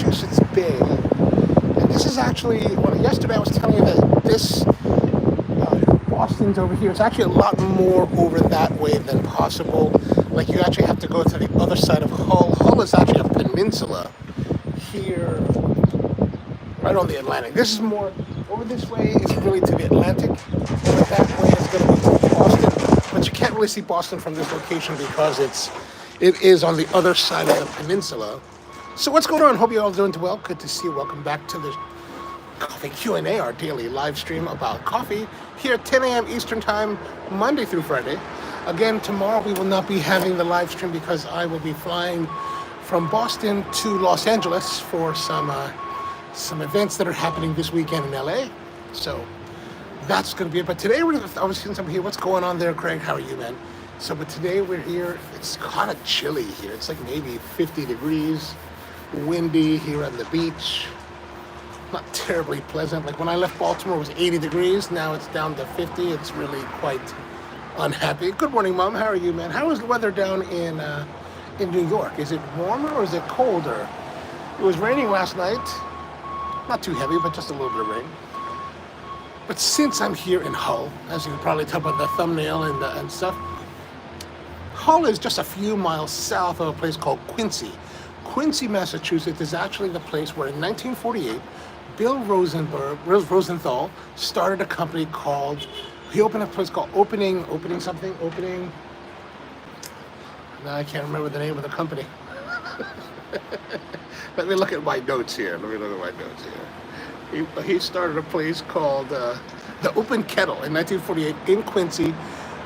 Massachussetts Bay. And this is actually, well, yesterday I was telling you that this Boston's over here. It's actually a lot more over that way than possible. Like you actually have to go to the other side of Hull. Hull is actually a peninsula here, right on the Atlantic. This is more over this way is really to the Atlantic. Over that way is going to be to Boston. But you can't really see Boston from this location because it is on the other side of the peninsula. So what's going on? Hope you're all doing well. Good to see you. Welcome back to the Coffee Q&A, our daily live stream about coffee here at 10 a.m. Eastern Time, Monday through Friday. Again, tomorrow we will not be having the live stream because I will be flying from Boston to Los Angeles for some events that are happening this weekend in LA. So that's going to be it. But today I was seeing something here. What's going on there, Craig? How are you, man? So, but today we're here. It's kind of chilly here. It's like maybe 50 degrees, windy here on the beach. Not terribly pleasant. Like when I left Baltimore, it was 80 degrees. Now it's down to 50. It's really quite unhappy. Good morning, Mom. How are you, man? How is the weather down in New York? Is it warmer or is it colder? It was raining last night. Not too heavy, but just a little bit of rain. But since I'm here in Hull, as you can probably tell by the thumbnail and stuff, Hull is just a few miles south of a place called Quincy. Quincy, Massachusetts is actually the place where in 1948, Bill Rosenthal started a company called, he opened a place called Opening, now I can't remember the name of the company. Let me look at my notes here. He started a place called the Open Kettle in 1948 in Quincy.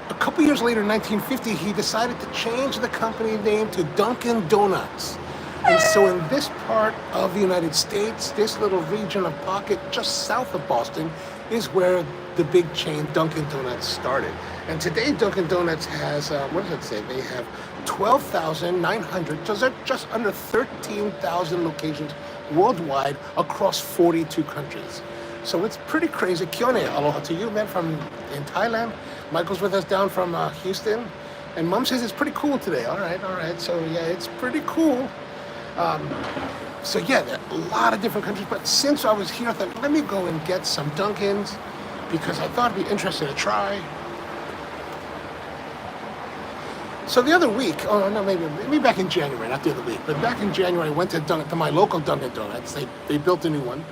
A couple years later, in 1950, he decided to change the company name to Dunkin Donuts. And so in this part of the United States, this little region of pocket just south of Boston is where the big chain Dunkin Donuts started. And today Dunkin Donuts has, what does it say? They have 12,900, so they're just under 13,000 locations worldwide across 42 countries. So it's pretty crazy. Kione, aloha to you, man, from in Thailand. Michael's with us down from Houston. And Mom says it's pretty cool today. All right. So yeah, it's pretty cool. So yeah, there are a lot of different countries, but since I was here, I thought, let me go and get some Dunkins because I thought it'd be interesting to try. So the other week, maybe back in January, not the other week, but back in January, I went to my local Dunkin Donuts. They built a new one,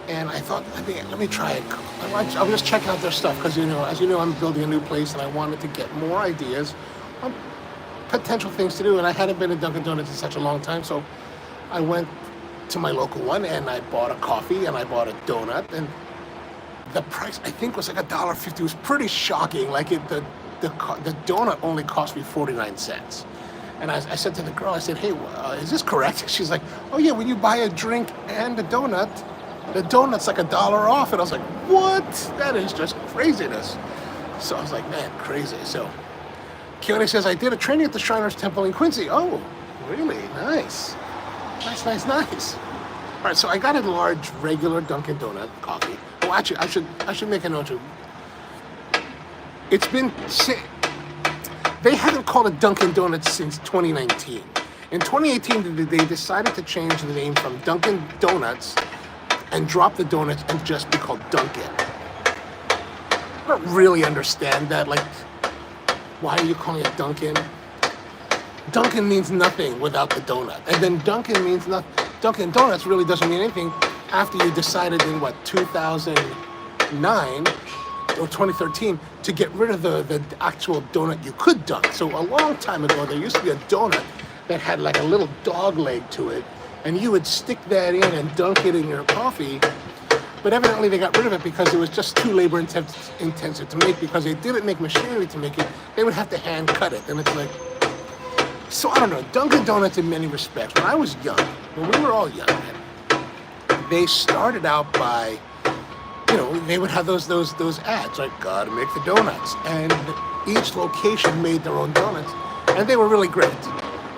and I thought, let me try it. I was just checking out their stuff because, as you know, I'm building a new place, and I wanted to get more ideas on potential things to do, and I hadn't been to Dunkin Donuts in such a long time, so I went to my local one and I bought a coffee and I bought a donut, and the price I think was like $1.50. It was pretty shocking. Like the donut only cost me 49 cents. And I said to the girl, I said, hey, is this correct? She's like, oh yeah, when you buy a drink and a donut, the donut's like $1 off. And I was like, what? That is just craziness. So I was like, man, crazy. So Keone says, I did a training at the Shriners Temple in Quincy. Oh, really? Nice. Nice. All right, so I got a large, regular Dunkin' Donut coffee. Oh, actually, I should make a note too. They haven't called it Dunkin' Donuts since 2019. In 2018, they decided to change the name from Dunkin' Donuts and drop the donuts and just be called Dunkin'. I don't really understand that. Like, why are you calling it Dunkin'? Dunkin' means nothing without the donut. And then Dunkin' means nothing. Dunkin' Donuts really doesn't mean anything after you decided in, 2009 or 2013 to get rid of the actual donut you could dunk. So a long time ago, there used to be a donut that had like a little dog leg to it, and you would stick that in and dunk it in your coffee. But evidently they got rid of it because it was just too labor intensive to make, because they didn't make machinery to make it. They would have to hand cut it. And it's like, so I don't know, Dunkin' Donuts in many respects, when I was young, when we were all young, they started out by, they would have those ads, like, gotta make the donuts. And each location made their own donuts, and they were really great.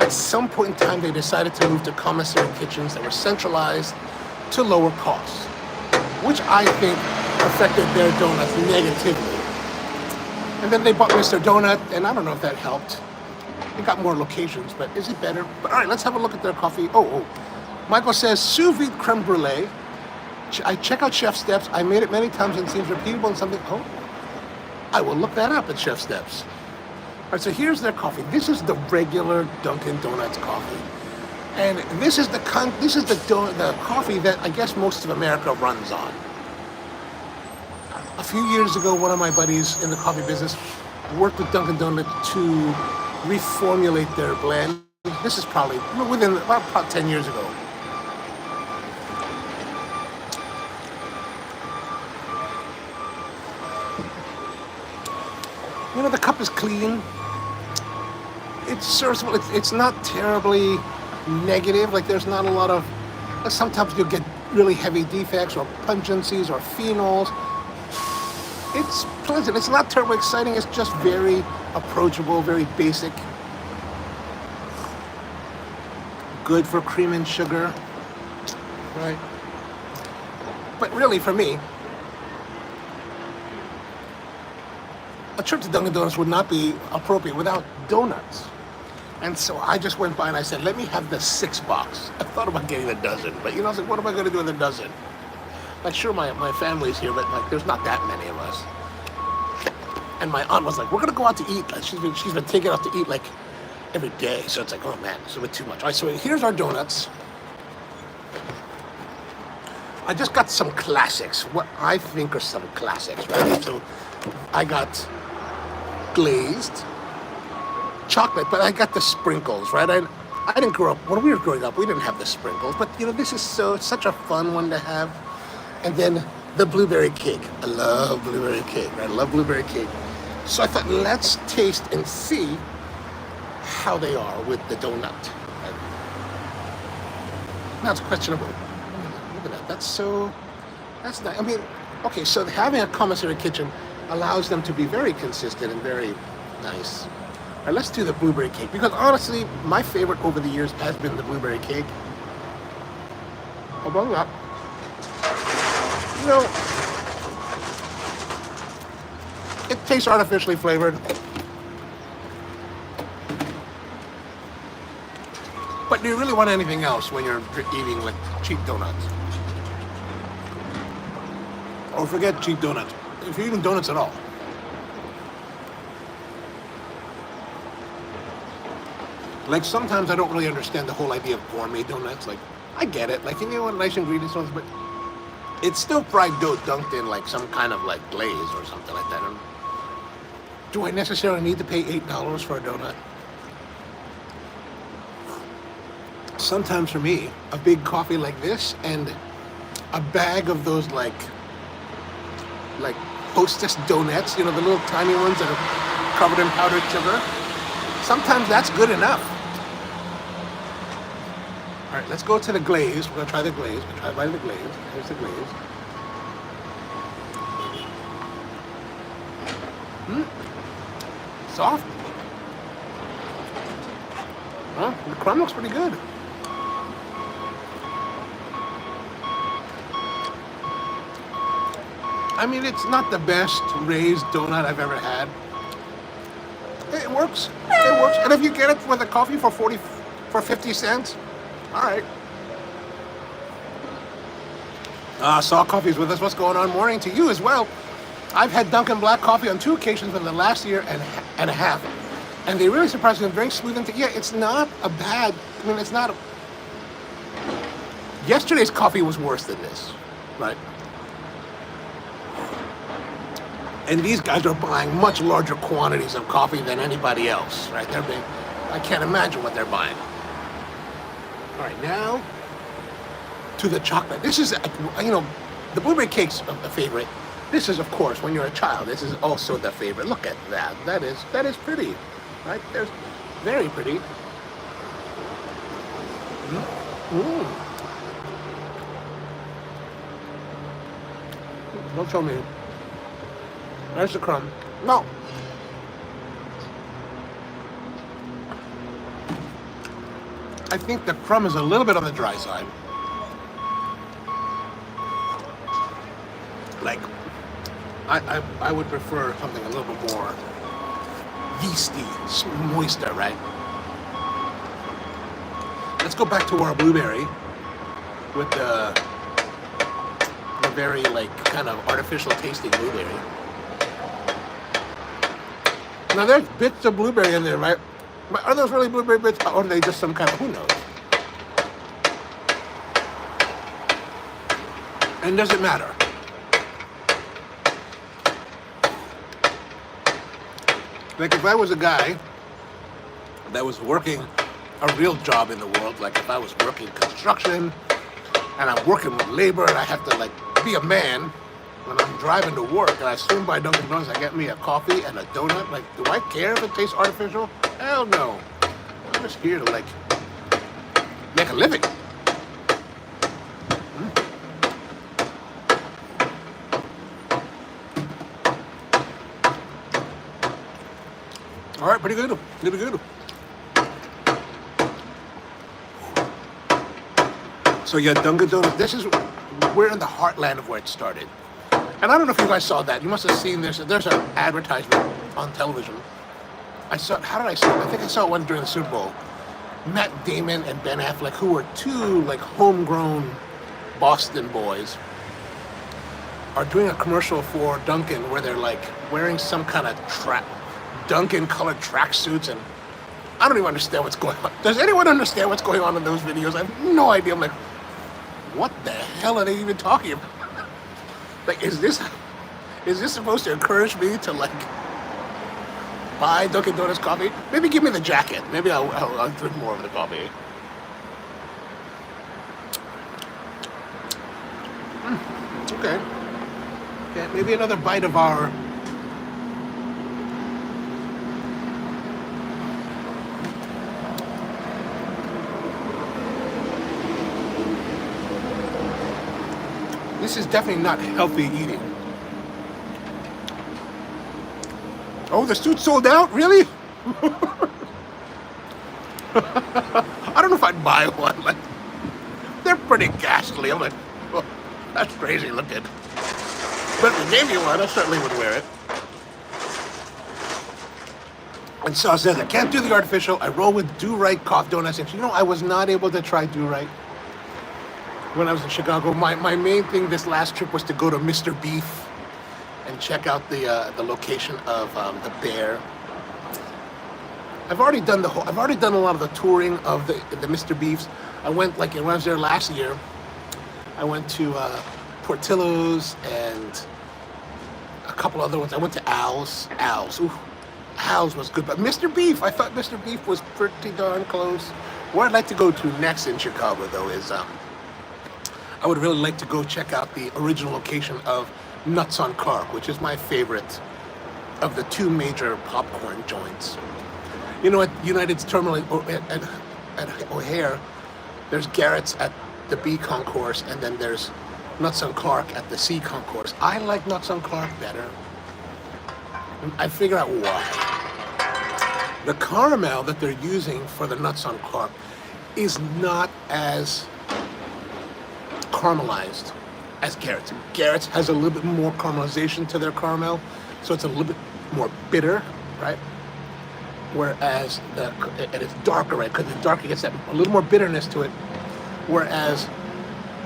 At some point in time, they decided to move to commissary kitchens that were centralized to lower costs, which I think affected their donuts negatively. And then they bought Mr. Donut, and I don't know if that helped. They got more locations, but is it better? But all right, let's have a look at their coffee. Michael says sous vide creme brulee. I check out Chef Steps. I made it many times and it seems repeatable and something. Oh, I will look that up at Chef Steps. All right, so here's their coffee. This is the regular Dunkin Donuts coffee, and this is the coffee that I guess most of America runs on. A few years ago, one of my buddies in the coffee business worked with Dunkin Donuts to reformulate their blend. This is probably within about 10 years ago. You know, the cup is clean. It's serviceable. It's not terribly negative. Like there's not a lot of. Sometimes you'll get really heavy defects or pungencies or phenols. It's pleasant. It's not terribly exciting. It's just very approachable, very basic. Good for cream and sugar, right? But really, for me, a trip to Dunkin' Donuts would not be appropriate without donuts. And so I just went by and I said, let me have the 6-box. I thought about getting a dozen, but you know, I was like, what am I going to do with a dozen? Like, sure, my family's here, but like, there's not that many of us. And my aunt was like, we're going to go out to eat. Like, she's been taking out to eat like every day. So it's like, oh man, it's a bit too much. All right, so here's our donuts. I just got some classics, what I think are some classics, right? So I got glazed chocolate, but I got the sprinkles, right? I didn't grow up, when we were growing up, we didn't have the sprinkles, but you know, this is such a fun one to have. And then the blueberry cake. I love blueberry cake, right? I love blueberry cake. So I thought, let's taste and see how they are with the donut. Right? Now it's a question of, look at that, that's nice. I mean, okay, so having a commissary kitchen allows them to be very consistent and very nice. All right, let's do the blueberry cake, because honestly, my favorite over the years has been the blueberry cake. How about that? You know, it tastes artificially flavored. But do you really want anything else when you're eating like cheap donuts? Or forget cheap donuts. If you're eating donuts at all. Like sometimes I don't really understand the whole idea of gourmet donuts. Like I get it, like you know what nice ingredients ones, but it's still fried dough dunked in like some kind of like glaze or something like that. And do I necessarily need to pay $8 for a donut? Sometimes for me, a big coffee like this and a bag of those like Hostess donuts, you know, the little tiny ones that are covered in powdered sugar. Sometimes that's good enough. All right, let's go to the glaze. We're gonna try the glaze. We'll try a bite of the glaze. Here's the glaze. Soft. Huh? The crumb looks pretty good. I mean, it's not the best raised donut I've ever had. It works. It works. And if you get it with a coffee for 50 cents, all right. Saw Coffee's with us. What's going on? Morning to you as well. I've had Dunkin' Black coffee on 2 occasions in the last year and a half. And they really surprised me. Very smooth and yeah, it's not a bad, I mean, it's not yesterday's coffee was worse than this, right? And these guys are buying much larger quantities of coffee than anybody else, right? I can't imagine what they're buying. All right, now to the chocolate. This is, you know, the blueberry cake's a favorite. This is, of course, when you're a child, this is also the favorite. Look at that. That is pretty, right? There's very pretty. Don't show me. There's the crumb. No. I think the crumb is a little bit on the dry side. Like, I would prefer something a little bit more yeasty, moister, right? Let's go back to our blueberry. with the very like kind of artificial tasting blueberry. Now there's bits of blueberry in there, right? But are those really blueberry bits, or are they just some kind of, who knows? And does it matter? Like if I was a guy that was working a real job in the world, like if I was working construction and I'm working with labor and I have to like be a man when I'm driving to work and I swing by Dunkin Donuts, I get me a coffee and a donut, like do I care if it tastes artificial? Hell no. I'm just here to like make a living. All right, pretty good. Pretty good. So yeah, Dunkin Donuts. We're in the heartland of where it started. And I don't know if you guys saw that. You must have seen this. There's an advertisement on television. How did I see it? I think I saw one during the Super Bowl. Matt Damon and Ben Affleck, who were two like homegrown Boston boys, are doing a commercial for Dunkin where they're like wearing some kind of Dunkin colored tracksuits, and I don't even understand what's going on. Does anyone understand what's going on in those videos? I have no idea. I'm like, what the hell are they even talking about? Like, is this supposed to encourage me to like buy Dunkin Donuts coffee? Maybe give me the jacket. Maybe I'll drink more of the coffee. Okay. Okay, maybe another bite of our This is definitely not healthy eating. Oh, the suit sold out? Really? I don't know if I'd buy one. Like, they're pretty ghastly. I'm like, oh, that's crazy looking. But if they gave you one, I certainly would wear it. And so it says, I can't do the artificial. I roll with Do-Right Coffee Donuts. And you know, I was not able to try Do-Right when I was in Chicago. My main thing this last trip was to go to Mr. Beef and check out the location of the Bear. I've already done a lot of the touring of the Mr. Beefs. I went when I was there last year. I went to Portillo's and a couple other ones. I went to Al's. Ooh, Al's was good, but Mr. Beef, I thought Mr. Beef was pretty darn close. Where I'd like to go to next in Chicago though is I would really like to go check out the original location of Nuts on Clark, which is my favorite of the two major popcorn joints. You know, at United's terminal at O'Hare, there's Garrett's at the B concourse, and then there's Nuts on Clark at the C concourse. I like Nuts on Clark better. I figure out why. The caramel that they're using for the Nuts on Clark is not as caramelized as Garrett's. Garrett's has a little bit more caramelization to their caramel, so it's a little bit more bitter, right? Whereas and it's darker, right? Because the darker gets that a little more bitterness to it. Whereas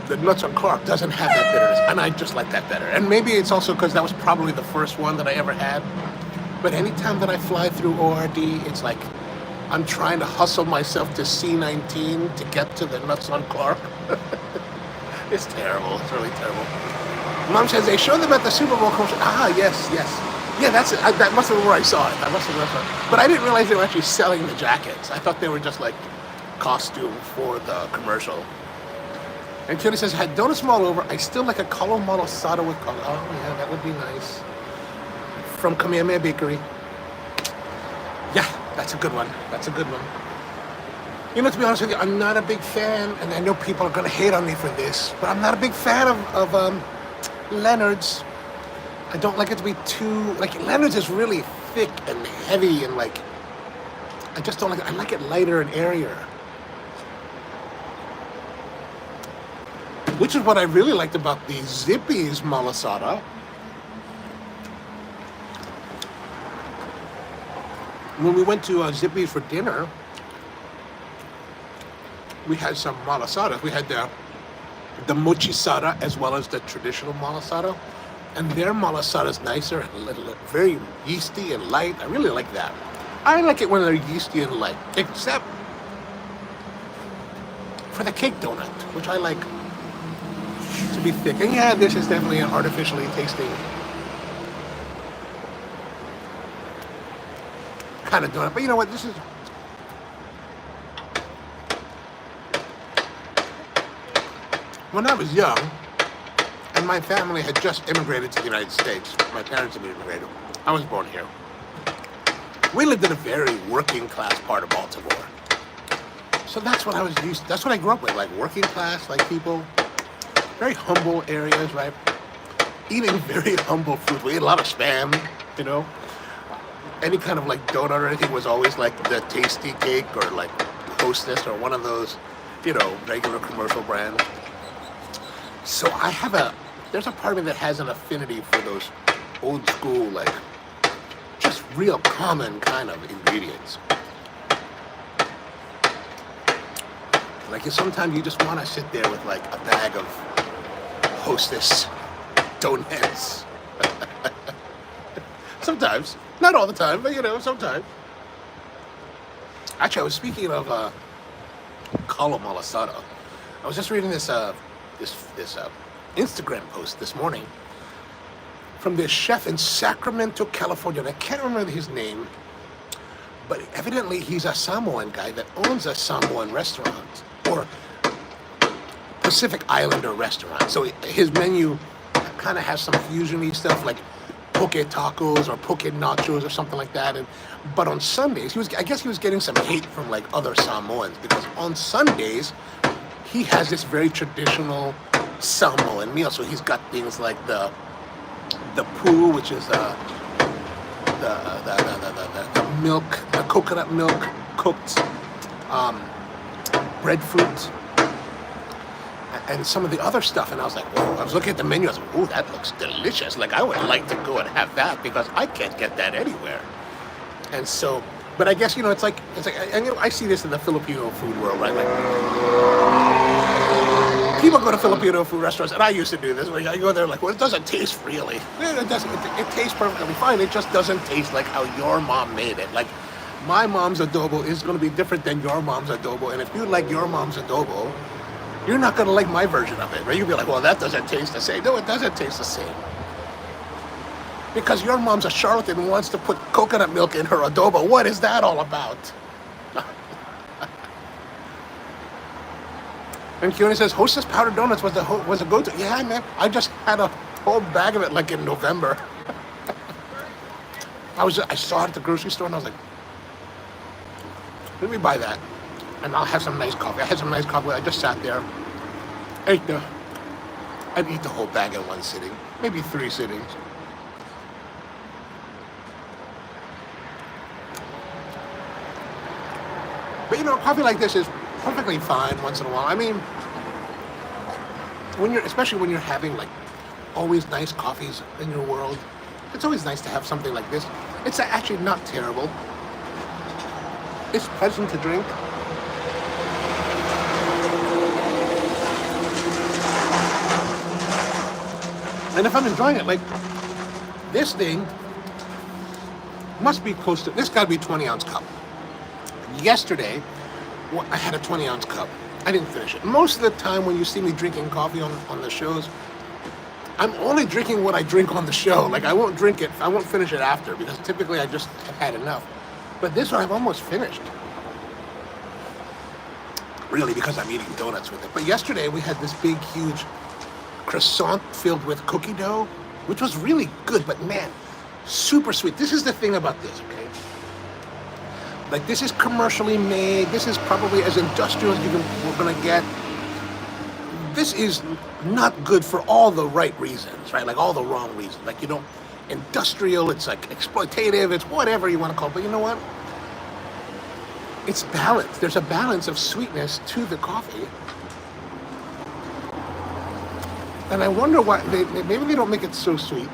the Nuts on Clark doesn't have that bitterness, and I just like that better. And maybe it's also because that was probably the first one that I ever had. But anytime that I fly through ORD, it's like I'm trying to hustle myself to C19 to get to the Nuts on Clark. It's terrible. It's really terrible. Mom says they showed them at the Super Bowl commercial. Ah, yes. Yeah, that's it. That must have been where I saw it. But I didn't realize they were actually selling the jackets. I thought they were just like costume for the commercial. And Tilly says, had donuts from all over. I still like a Col Mocada with color. Oh yeah, that would be nice. From Kamehameha Bakery. Yeah, that's a good one. You know, to be honest with you, I'm not a big fan, and I know people are going to hate on me for this, but I'm not a big fan of Leonards. I don't like it to be too, like, Leonards is really thick and heavy, and like, I just don't like it. I like it lighter and airier. Which is what I really liked about the Zippy's malasada. When we went to Zippy's for dinner, we had some malasadas. We had the mochisada as well as the traditional malasada. And their malasada is nicer and a little, very yeasty and light. I really like that. I like it when they're yeasty and light, except for the cake donut, which I like to be thick. And yeah, this is definitely an artificially tasting kind of donut. But you know what? This is... When I was young, and my family had just immigrated to the United States, my parents had immigrated. I was born here. We lived in a very working class part of Baltimore. So that's what I was used to. That's what I grew up with, like working class, like people, very humble areas, right? Eating very humble food. We ate a lot of Spam, you know? Any kind of like donut or anything was always like the Tasty Cake or like Hostess or one of those, you know, regular commercial brands. So there's a part of me that has an affinity for those old school, like, just real common kind of ingredients. Like, sometimes you just want to sit there with like a bag of Hostess donuts. Sometimes, not all the time, but you know, sometimes. Actually, I was speaking of Col Mocada. I was just reading this Instagram post this morning from this chef in Sacramento, California. And I can't remember his name, but evidently he's a Samoan guy that owns a Samoan restaurant or Pacific Islander restaurant. So his menu kind of has some fusion-y stuff like poke tacos or poke nachos or something like that. But on Sundays, I guess he was getting some hate from like other Samoans, because on Sundays he has this very traditional Samoan meal. So he's got things like the poo, which is the milk, the coconut milk cooked breadfruit, and some of the other stuff. And I was like, whoa, I was looking at the menu, I was like, oh, that looks delicious. Like, I would like to go and have that, because I can't get that anywhere. And so, but I guess, you know, it's like, and you know, I see this in the Filipino food world, right? Like, people go to Filipino food restaurants, and I used to do this, where I go there like, well, it doesn't taste really. It doesn't, it tastes perfectly fine. It just doesn't taste like how your mom made it. Like, my mom's adobo is going to be different than your mom's adobo. And if you like your mom's adobo, you're not going to like my version of it, right? You'll be like, well, that doesn't taste the same. No, it doesn't taste the same. Because your mom's a charlatan who wants to put coconut milk in her adobo. What is that all about? And Keone says, Hostess powdered donuts was a go-to. Yeah, man. I just had a whole bag of it like in November. I saw it at the grocery store and I was like, let me buy that. And I'll have some nice coffee. I had some nice coffee. I just sat there. I'd eat the whole bag in one sitting. Maybe 3 sittings. But you know, coffee like this is perfectly fine once in a while. I mean, especially when you're having like always nice coffees in your world, it's always nice to have something like this. It's actually not terrible. It's pleasant to drink. And if I'm enjoying it, like, this thing must be close to, this got to be a 20-ounce cup. Yesterday, I had a 20-ounce cup. I didn't finish it. Most of the time when you see me drinking coffee on the shows, I'm only drinking what I drink on the show. Like, I won't drink it, I won't finish it after, because typically I just have had enough. But this one I've almost finished. Really, because I'm eating donuts with it. But yesterday we had this big, huge croissant filled with cookie dough, which was really good, but man, super sweet. This is the thing about this, okay? Like, this is commercially made. This is probably as industrial as we're gonna get. This is not good for all the right reasons, right? Like, all the wrong reasons. Like, you don't, industrial, it's like exploitative, it's whatever you want to call it. But you know what? It's balanced. There's a balance of sweetness to the coffee. And I wonder why, maybe they don't make it so sweet.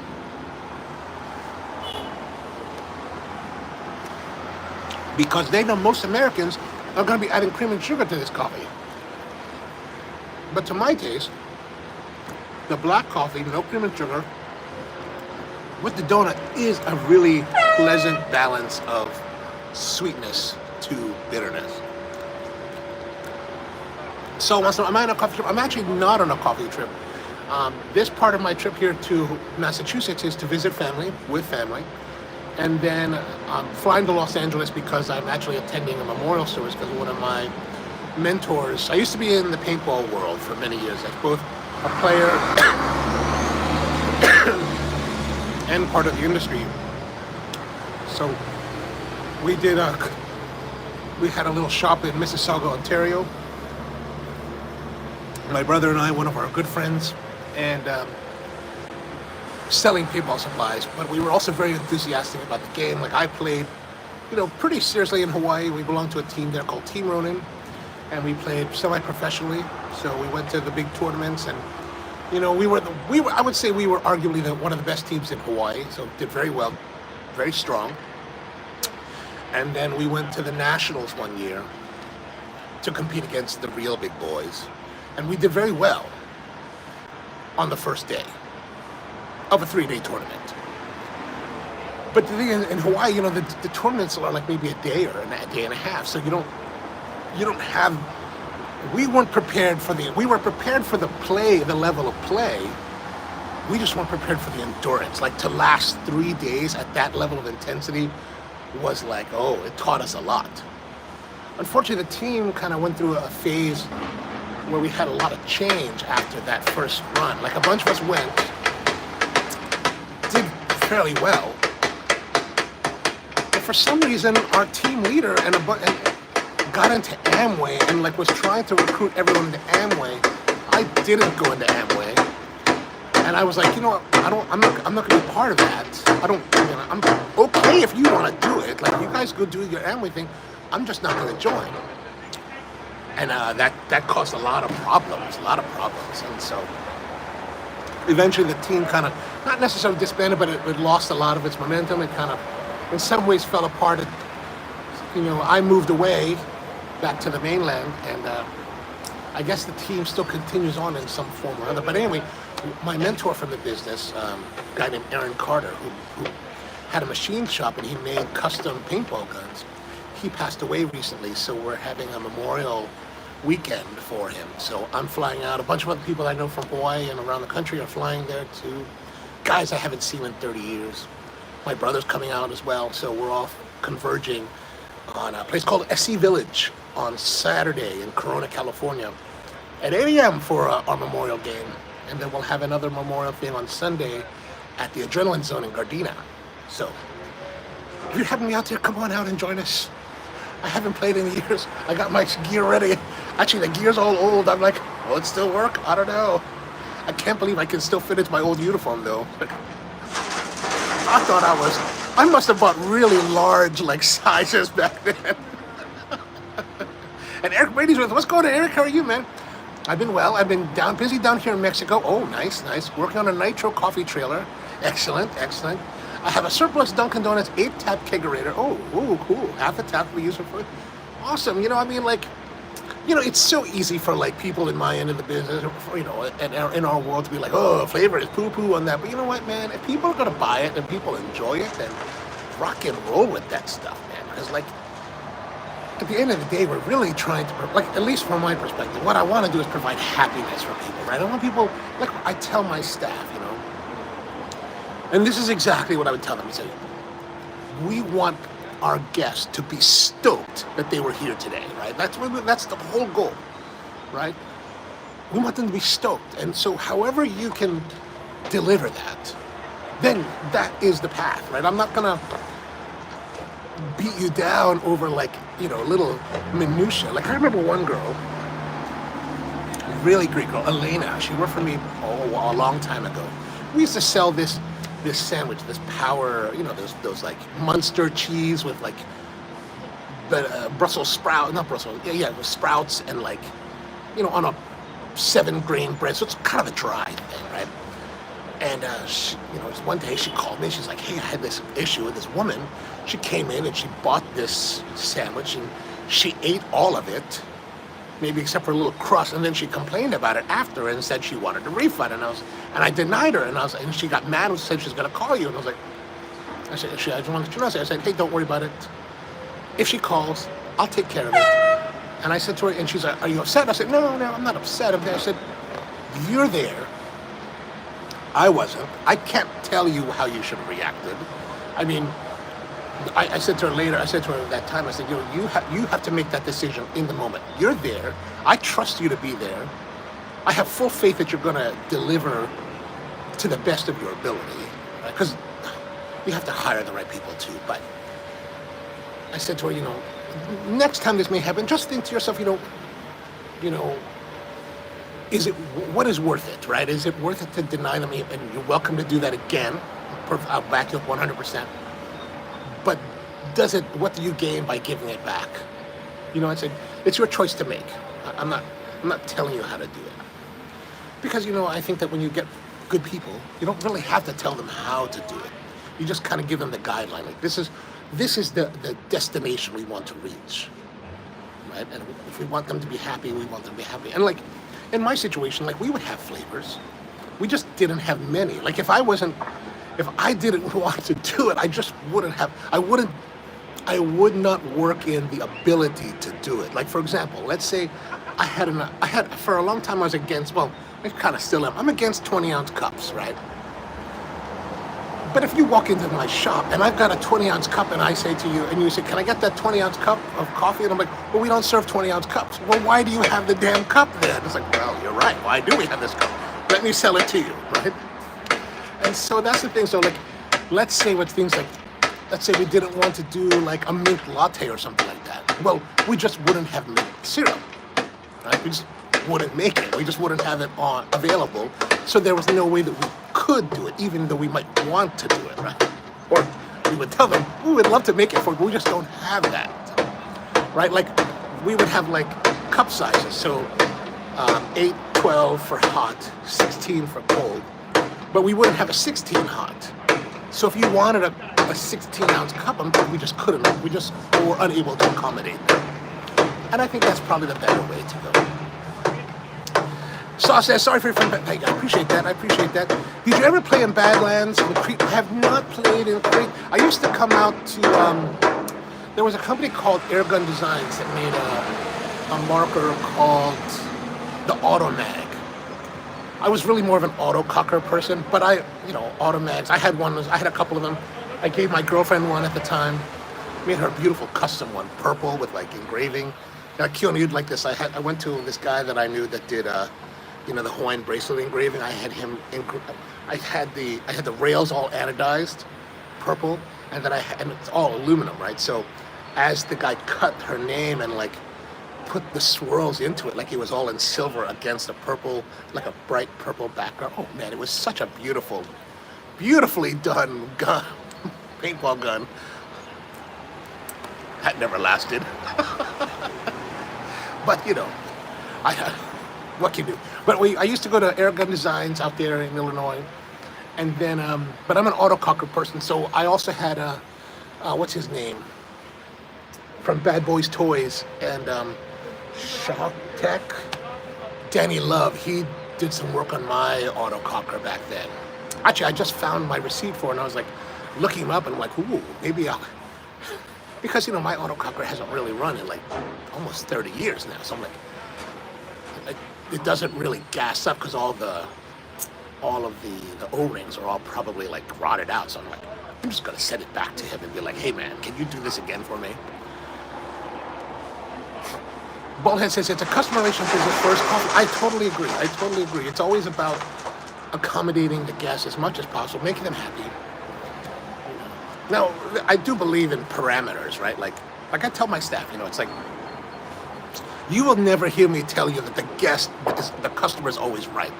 Because they know most Americans are going to be adding cream and sugar to this coffee. But to my taste, the black coffee, no cream and sugar, with the donut is a really pleasant balance of sweetness to bitterness. So I'm on a coffee trip. I'm actually not on a coffee trip. This part of my trip here to Massachusetts is to visit family, with family. And then I'm flying to Los Angeles because I'm actually attending a memorial service because one of my mentors, I used to be in the paintball world for many years. As both a player and part of the industry. So we had a little shop in Mississauga, Ontario. My brother and I, one of our good friends, and selling paintball supplies, but we were also very enthusiastic about the game. Like I played, pretty seriously in Hawaii. We belonged to a team there called Team Ronin, and we played semi-professionally. So we went to the big tournaments, and I would say we were arguably one of the best teams in Hawaii. So did very well, very strong. And then we went to the Nationals one year to compete against the real big boys, and we did very well on the first day of a 3-day tournament. But the thing in Hawaii, the tournaments are like maybe a day or a day and a half, so we weren't prepared for we were prepared for the level of play. We just weren't prepared for the endurance. Like to last 3 days at that level of intensity was like, it taught us a lot. Unfortunately, the team kind of went through a phase where we had a lot of change after that first run. Like a bunch of us did fairly well, but for some reason our team leader and got into Amway and was trying to recruit everyone into Amway. I didn't go into Amway, and I was like, I'm not going to be part of that. I'm okay if you want to do it. Like you guys go do your Amway thing. I'm just not going to join. And that caused a lot of problems. And so eventually the team kind of, not necessarily disbanded, but it lost a lot of its momentum. It kind of, in some ways, fell apart. I moved away back to the mainland, and I guess the team still continues on in some form or other. But anyway, my mentor from the business, a guy named Aaron Carter, who had a machine shop and he made custom paintball guns. He passed away recently, so we're having a memorial weekend for him. So I'm flying out. A bunch of other people I know from Hawaii and around the country are flying there too. Guys I haven't seen in 30 years. My brother's coming out as well, so we're all converging on a place called SC Village on Saturday in Corona, California at 8 a.m. for our memorial game. And then we'll have another memorial thing on Sunday at the Adrenaline Zone in Gardena. So if you're having me out there, come on out and join us. I haven't played in years. I got my gear ready. Actually, the gear's all old. I'm like, will it still work? I don't know. I can't believe I can still fit into my old uniform, though. I thought I must have bought really large, sizes back then. And Eric Brady's with us. What's going on, Eric? How are you, man? I've been well. I've been busy down here in Mexico. Oh, nice. Working on a nitro coffee trailer. Excellent. I have a surplus Dunkin Donuts 8-tap kegerator. Oh, cool. Half a tap we use it for. Awesome. It's so easy for people in my end of the business, and in our world to be like, oh, flavor is poo-poo on that. But you know what, man? If people are going to buy it and people enjoy it, then rock and roll with that stuff, man. Because at the end of the day, we're really trying to, at least from my perspective, what I want to do is provide happiness for people, right? I want people, I tell my staff, and this is exactly what I would tell them. I say, we want our guests to be stoked that they were here today, right? That's the whole goal, right? We want them to be stoked. And so however you can deliver that, then that is the path, right? I'm not going to beat you down over little minutia. I remember one girl, really great girl, Elena. She worked for me a long time ago. We used to sell this sandwich, this power, those Munster cheese with Brussels sprout, not Brussels, with sprouts and on a 7-grain bread. So it's kind of a dry thing, right? And one day she called me. She's like, "Hey, I had this issue with this woman. She came in and she bought this sandwich and she ate all of it, maybe except for a little crust. And then she complained about it after and said she wanted a refund. And I denied her. And she got mad and said she's going to call you. And I was like, I said, I just wanted to let you know. I said, hey, don't worry about it. If she calls, I'll take care of it. And I said to her, and she's like, are you upset? I said, no, I'm not upset. I said, you're there. I wasn't. I can't tell you how you should have reacted. I mean, I said to her later, I said to her at that time, I said, you have to make that decision in the moment. You're there. I trust you to be there. I have full faith that you're going to deliver to the best of your ability. Because you have to hire the right people too. But I said to her, next time this may happen, just think to yourself, what is worth it, right? Is it worth it to deny them? And you're welcome to do that again. I'll back you up 100%. But what do you gain by giving it back? I said, it's your choice to make. I'm not telling you how to do it. Because, I think that when you get good people, you don't really have to tell them how to do it. You just kind of give them the guideline. Like, this is the destination we want to reach, right? And if we want them to be happy, we want them to be happy. And like, in my situation, like, we would have flavors. We just didn't have many. Like, if I didn't want to do it, I would not work in the ability to do it. Like, for example, let's say I had for a long time I was against, well, I kind of still am. I'm against 20-ounce cups, right? But if you walk into my shop and I've got a 20-ounce cup and I say to you, and you say, can I get that 20-ounce cup of coffee? And I'm like, well, we don't serve 20-ounce cups. Well, why do you have the damn cup then? It's like, well, you're right. Why do we have this cup? Let me sell it to you, right? And so that's the thing. So like, let's say we didn't want to do like a mint latte or something like that. Well, we just wouldn't have mint syrup, right? We just wouldn't make it. We just wouldn't have it available. So there was no way that we could do it, even though we might want to do it, right? Or we would tell them, we would love to make it for you, but we just don't have that, right? Like, we would have like cup sizes. So 8, 12 for hot, 16 for cold. But we wouldn't have a 16 hot. So if you wanted a 16-ounce cup, we just couldn't. We just were unable to accommodate them. And I think that's probably the better way to go. Sauce says, sorry for your friend. I appreciate that. Did you ever play in Badlands in Crete? I have not played in Crete. I used to come out to, there was a company called Airgun Designs that made a marker called the Automag. I was really more of an autococker person, but Automags, I had a couple of them. I gave my girlfriend one at the time, made her a beautiful custom one, purple with like engraving. Now, Keone, you'd like this. I went to this guy that I knew that did, the Hawaiian bracelet engraving. I had the rails all anodized, purple, and and it's all aluminum, right? So as the guy cut her name and like put the swirls into it, like it was all in silver against a purple, like a bright purple background. Oh man, it was such a beautifully done gun, paintball gun. That never lasted. But what can you do? But I used to go to Airgun Designs out there in Illinois, and then, but I'm an autococker person, so I also had what's his name? From Bad Boys Toys and Shock Tech, Danny Love. He did some work on my autococker back then. Actually, I just found my receipt for it, and I was like, looking him up, and I'm like, ooh, maybe I'll, because my autococker hasn't really run in like almost 30 years now, so I'm like, it doesn't really gas up because all of the O-rings are all probably like rotted out. So I'm like, I'm just gonna send it back to him and be like, hey man, can you do this again for me? Baldhead says it's a customer relations business first. I totally agree. It's always about accommodating the guests as much as possible, making them happy. Now, I do believe in parameters, right? Like I tell my staff, it's like, you will never hear me tell you that the customer is always right.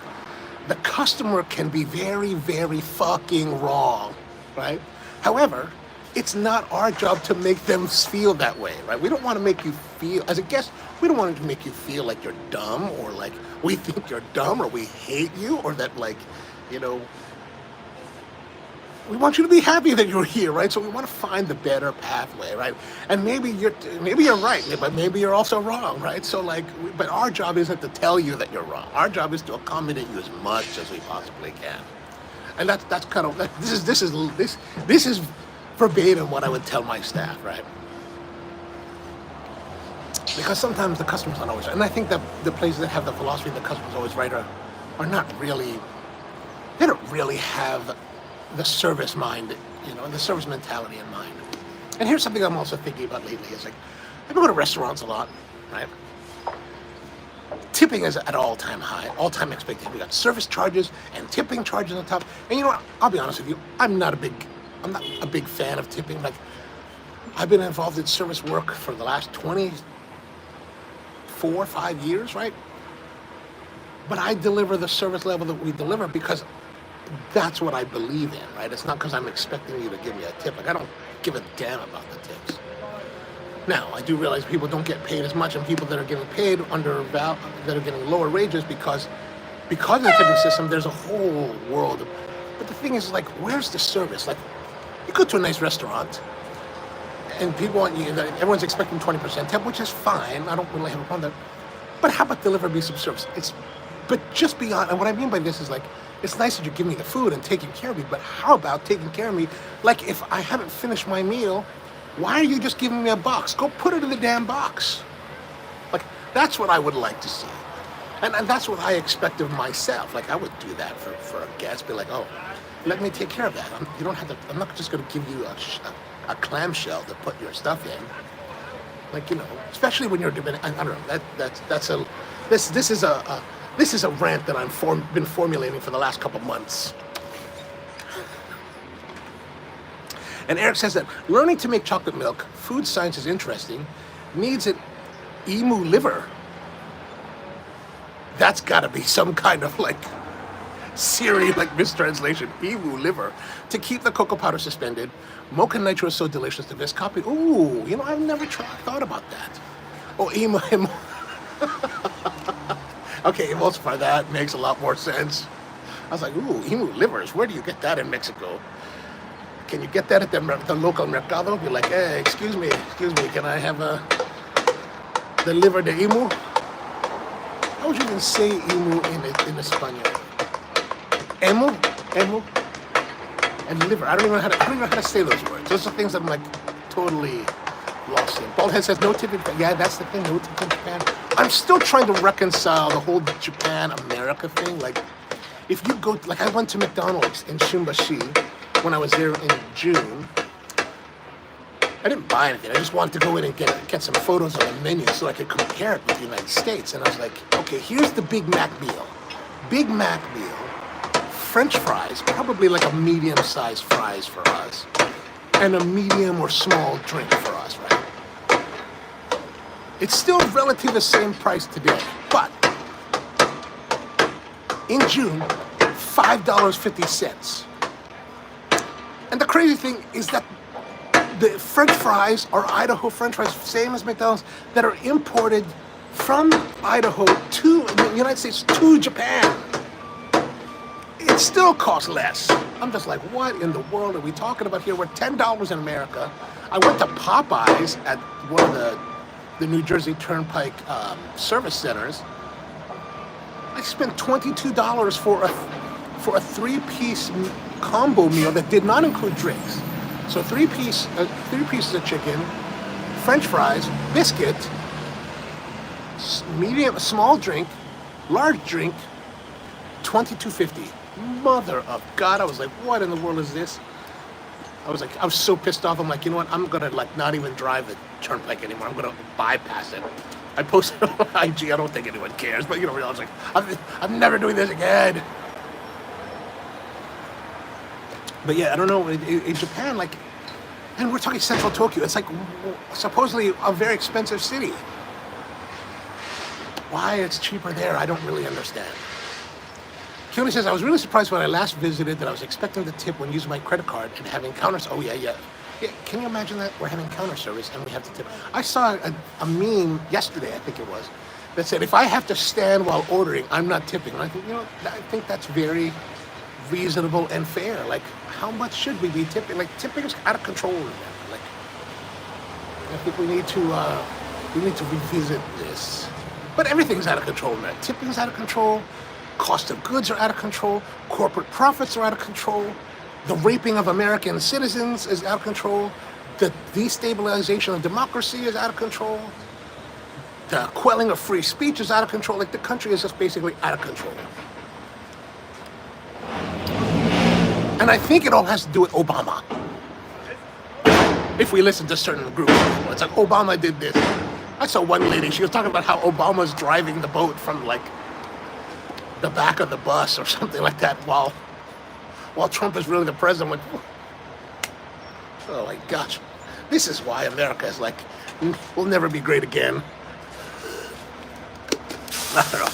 The customer can be very, very fucking wrong, right? However, it's not our job to make them feel that way, right? We don't want to make you feel, as a guest, we don't want to make you feel like you're dumb, or like we think you're dumb, or we hate you, or that like, we want you to be happy that you're here, right? So we want to find the better pathway, right? And maybe you're right, but maybe you're also wrong, right? So like, but our job isn't to tell you that you're wrong. Our job is to accommodate you as much as we possibly can. And that's kind of this is verbatim what I would tell my staff, right? Because sometimes the customer's not always right. And I think that the places that have the philosophy the customer's always right are not really, they don't really have the service mind, the service mentality in mind. And here's something I'm also thinking about lately is like, I go to restaurants a lot, right? Tipping is at all-time high, all-time expectation. We got service charges and tipping charges on top. And you know what? I'll be honest with you. I'm not a big fan of tipping. Like, I've been involved in service work for the last 5 years, right? But I deliver the service level that we deliver because that's what I believe in, right? It's not because I'm expecting you to give me a tip. Like, I don't give a damn about the tips. Now, I do realize people don't get paid as much, and people that are getting paid that are getting lower wages because of the tipping system, there's a whole world of, but the thing is, like, where's the service? Like, you go to a nice restaurant, and people want you, everyone's expecting 20% tip, which is fine. I don't really have a problem with that. But how about deliver me some service? But just beyond, and what I mean by this is like, it's nice that you give me the food and taking care of me, but how about taking care of me? Like, if I haven't finished my meal, why are you just giving me a box? Go put it in the damn box. Like, that's what I would like to see. And that's what I expect of myself. Like, I would do that for a guest, be like, oh, let me take care of that. You don't have to, I'm not just going to give you a clamshell to put your stuff in. Like, especially when you're doing, I don't know, this is a rant that I've been formulating for the last couple months. And Eric says that learning to make chocolate milk, food science is interesting, needs an emu liver. That's gotta be some kind of like Siri like mistranslation, emu liver, to keep the cocoa powder suspended. Mocha nitro is so delicious, the best copy. Ooh, I've never thought about that. Oh, emu. Okay, emulsify that makes a lot more sense. I was like, ooh, emu livers, where do you get that in Mexico? Can you get that at the local mercado? Be like, hey, excuse me, can I have the liver de emu? How would you even say emu in Espanol? Emu? And liver. I don't even know how to say those words. Those are things I'm like totally lost in. Baldhead says no tip in Japan. Yeah, that's the thing, no tip in Japan. I'm still trying to reconcile the whole Japan-America thing. Like, if you go, like I went to McDonald's in Shimbashi when I was there in June. I didn't buy anything. I just wanted to go in and get some photos on the menu so I could compare it with the United States. And I was like, okay, here's the Big Mac meal. Big Mac meal, French fries, probably like a medium-sized fries for us, and a medium or small drink for us, right? It's still relatively the same price today, but in June, $5.50. And the crazy thing is that the French fries are Idaho French fries, same as McDonald's, that are imported from Idaho to the United States to Japan. It still costs less. I'm just like, what in the world are we talking about here? We're $10 in America. I went to Popeyes at one of the New Jersey Turnpike service centers. I spent $22 for a three-piece combo meal that did not include drinks. So three pieces of chicken, French fries, biscuit, small drink, large drink, $22.50. Mother of God! I was like, what in the world is this? I was so pissed off. I'm like, you know what? I'm gonna like not even drive the turnpike anymore. I'm gonna bypass it. I posted on IG. I don't think anyone cares, but I was like, I'm never doing this again. But yeah, I don't know, in Japan, like, and we're talking central Tokyo, it's like supposedly a very expensive city. Why it's cheaper there, I don't really understand. Keone says, I was really surprised when I last visited that I was expecting the tip when using my credit card and having counters. Oh yeah. Yeah, can you imagine that? We're having counter service and we have to tip. I saw a meme yesterday, I think it was, that said, if I have to stand while ordering, I'm not tipping. And I think, I think that's very, reasonable and fair. Like, how much should we be tipping? Like, tipping is out of control. Like, I think we need to revisit this. But everything's out of control, man. Tipping's out of control. Cost of goods are out of control. Corporate profits are out of control. The raping of American citizens is out of control. The destabilization of democracy is out of control. The quelling of free speech is out of control. Like, the country is just basically out of control. And I think it all has to do with Obama. If we listen to certain groups of people, it's like, Obama did this. I saw one lady, she was talking about how Obama's driving the boat from, like, the back of the bus or something like that while Trump is really the president. Like, oh my gosh. This is why America is like, we'll never be great again. I don't know.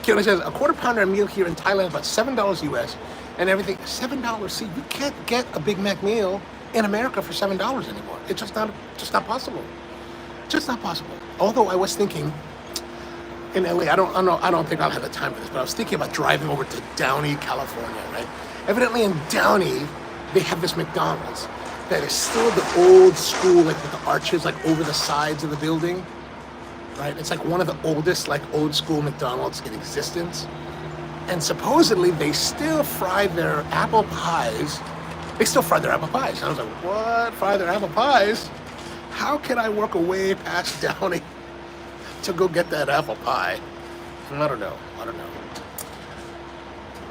Keone says, a quarter pounder meal here in Thailand is about $7 US and everything. $7. See, you can't get a Big Mac meal in America for $7 anymore. It's just not possible. Just not possible. Although I was thinking, in LA, I don't think I'll have the time for this, but I was thinking about driving over to Downey, California, right? Evidently in Downey, they have this McDonald's that is still the old school, like with the arches like over the sides of the building, right? It's like one of the oldest, like old school McDonald's in existence. And supposedly they still fry their apple pies. They still fry their apple pies. And I was like, what? Fry their apple pies? How can I work away past Downey to go get that apple pie? I don't know.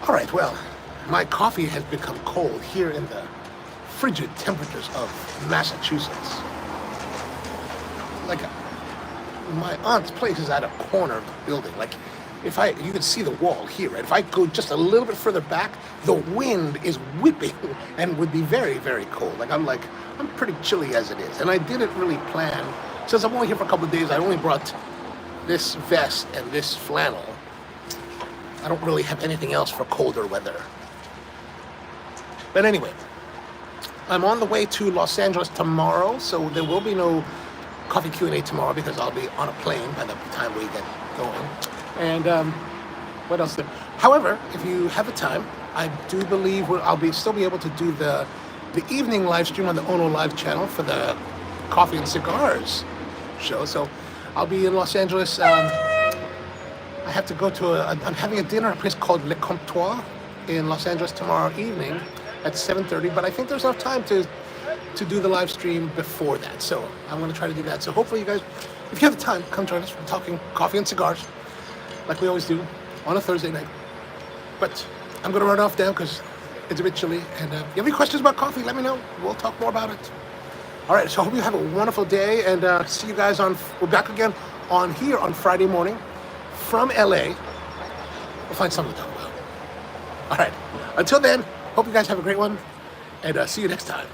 All right, well, my coffee has become cold here in the frigid temperatures of Massachusetts. Like, my aunt's place is at a corner of the building. Like, you can see the wall here, right? If I go just a little bit further back, the wind is whipping and would be very, very cold. I'm pretty chilly as it is. And I didn't really plan, since I'm only here for a couple of days, I only brought this vest and this flannel. I don't really have anything else for colder weather. But anyway, I'm on the way to Los Angeles tomorrow, so there will be no coffee Q&A tomorrow because I'll be on a plane by the time we get going. And what else? However, if you have the time, I do believe I'll still be able to do the evening live stream on the Ono Live channel for the Coffee and Cigars show. So I'll be in Los Angeles. I have to go to I'm having a dinner at a place called Le Comptoir in Los Angeles tomorrow evening at 7:30. But I think there's enough time to do the live stream before that. So I'm going to try to do that. So hopefully you guys, if you have the time, come join us. We're talking coffee and cigars like we always do on a Thursday night. But I'm going to run off now because it's a bit chilly. And if you have any questions about coffee, let me know. We'll talk more about it. All right, so I hope you have a wonderful day, and see you guys we're back again here on Friday morning from LA. We'll find something to talk about. All right, until then, hope you guys have a great one, and see you next time.